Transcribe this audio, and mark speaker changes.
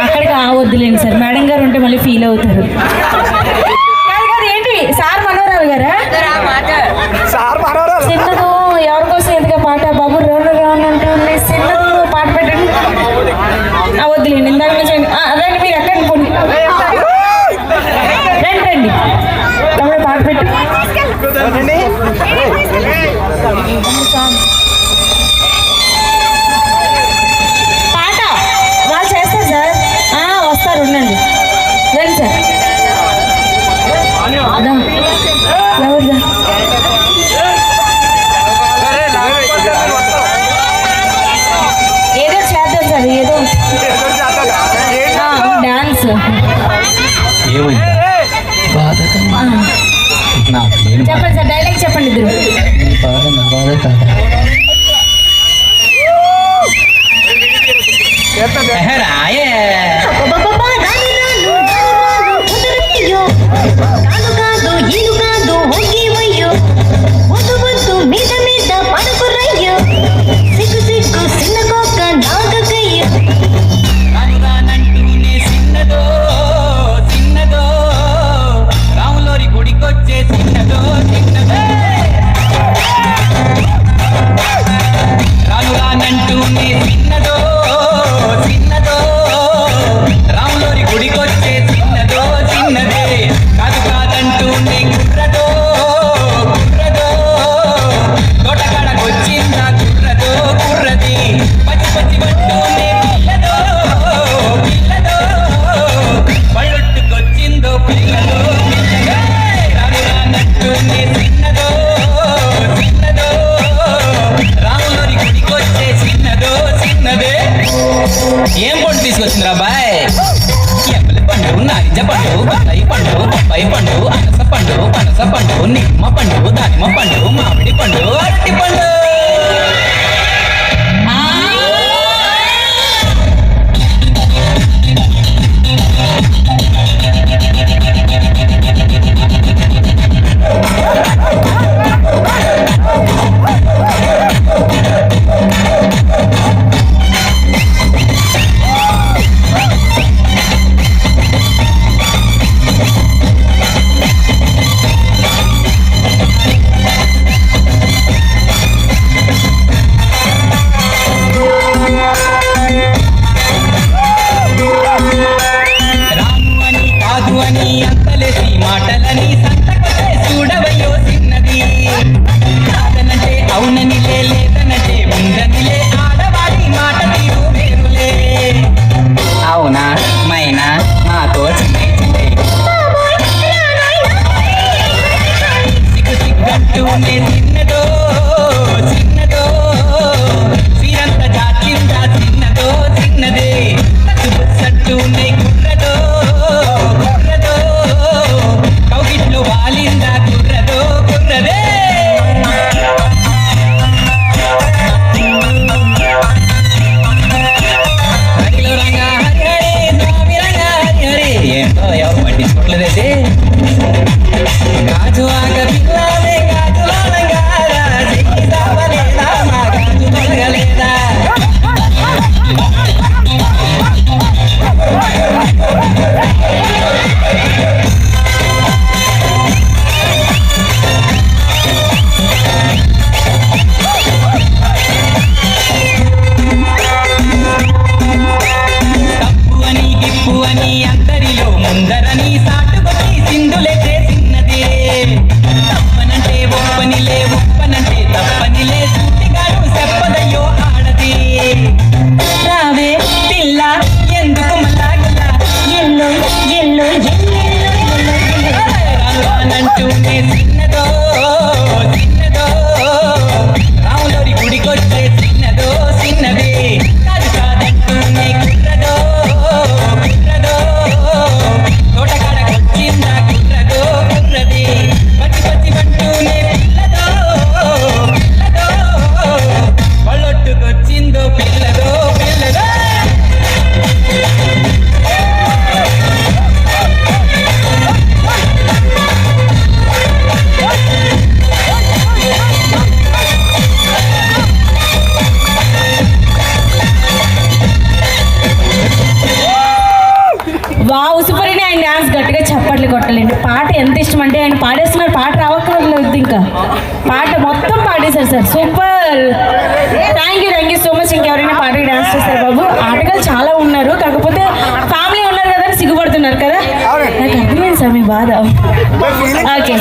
Speaker 1: అక్కడికి వద్దులేండి sir, madam గారు ఉంటే మళ్ళీ ఫీల్ అవుతారు. ఏంటి సార్ మనోరావు గారా? చిన్నదు ఎవరికోసం ఎందుకు పాట బాబు రోడ్డు రానంటే చిన్నదు పాట పెట్టండి. వద్దులేండి, ఇందాక నుంచి రండి, మీరు ఎక్కడ పోండి, రండి రండి తమ్ముడు పాట పెట్టు. పాట వాళ్ళు చేస్తారు సార్, వస్తారు, ఉండండి, రండి సార్. ఎవరిదా ఏదో చేద్దాం సార్, ఏదో డాన్స్. చెప్పండి సార్, డైలాగ్ చెప్పండి ఇద్దరు.
Speaker 2: చిన్నదో వచ్చిందిరా బాయ్. ఎప్పలి పండు, నారింజ పండు, బత్తాయి పండు, బొప్పాయి పండు, అనస పండు, పనస పండు, నిమ్మ పండు, దానిమ్మ పండు, మామిడి పండు, అరటి పండు. అంతలేసి మాటలని సంతకొచ్చే చూడవయ్యో చిన్నది. కాదనంటే అవుననిలే, లేదనంటే ఉందనిలే, ఆడవాడి మాట తీరు వేరులే. అవునా మైనా నాతో సిగ్గు సిగ్గంటూనే చిన్నదో చిన్నదో, సిరంత జాచిందా చిన్నదో చిన్నదే, సట్టునే కుర్రదో వాలిందా కుర్రదో కుర్రదే. హరిలో రంగా హరి స్వామి రంగా హరి. ఏంటో ఎవరు పట్టించుకోవట్లేదైతే. గాజు ఆక పిల్లలే గాజులో రంగారా, చెయ్యి సావలేదా మా గాజు తొలగలేదా. అని అందరిలో ముందరని సాటుకొని సింధులెతే చిన్నదే. తప్పనంటే ఒప్పనిలే, ఒప్పనంటే తప్పనిలే, సూటిగాను చెప్పదయ్యో ఆడది. రావే పిల్ల ఎందుకు మళ్ళాగిలా, ఎల్లో ఎల్లో రానంటూనే చిన్నదో చిన్నదో, రాములోరి గుడికొచ్చే చిన్నదో చిన్నదే, కాదు కాదంటూనే కుర్రదో తోటకాడకొచ్చిందా కుర్రదో కుర్రది, పచ్చి పచ్చి పట్టునే పిల్లదో పిల్లదో, పళ్ళొట్టుకొచ్చిందో పిల్లదో పిల్లదో.
Speaker 1: వావ్ సూపర్ అని ఆయన డాన్స్ గట్టిగా చప్పట్లు కొట్టలేండి. పాట ఎంత ఇష్టం అంటే ఆయన పాడేస్తున్నారు, పాట రావక్కర్లేదు, ఇంకా పాట మొత్తం పాడేశారు sir. Super, thank you so much. ఇంకెవరైనా పాటకి డాన్స్ చేస్తారు బాబు? ఆటగాళ్ళు చాలా ఉన్నారు, కాకపోతే ఫ్యామిలీ ఉన్నారు కదా అని సిగ్గుపడుతున్నారు కదా. నాకు అర్థమైంది సార్ మీ బాధ. ఓకే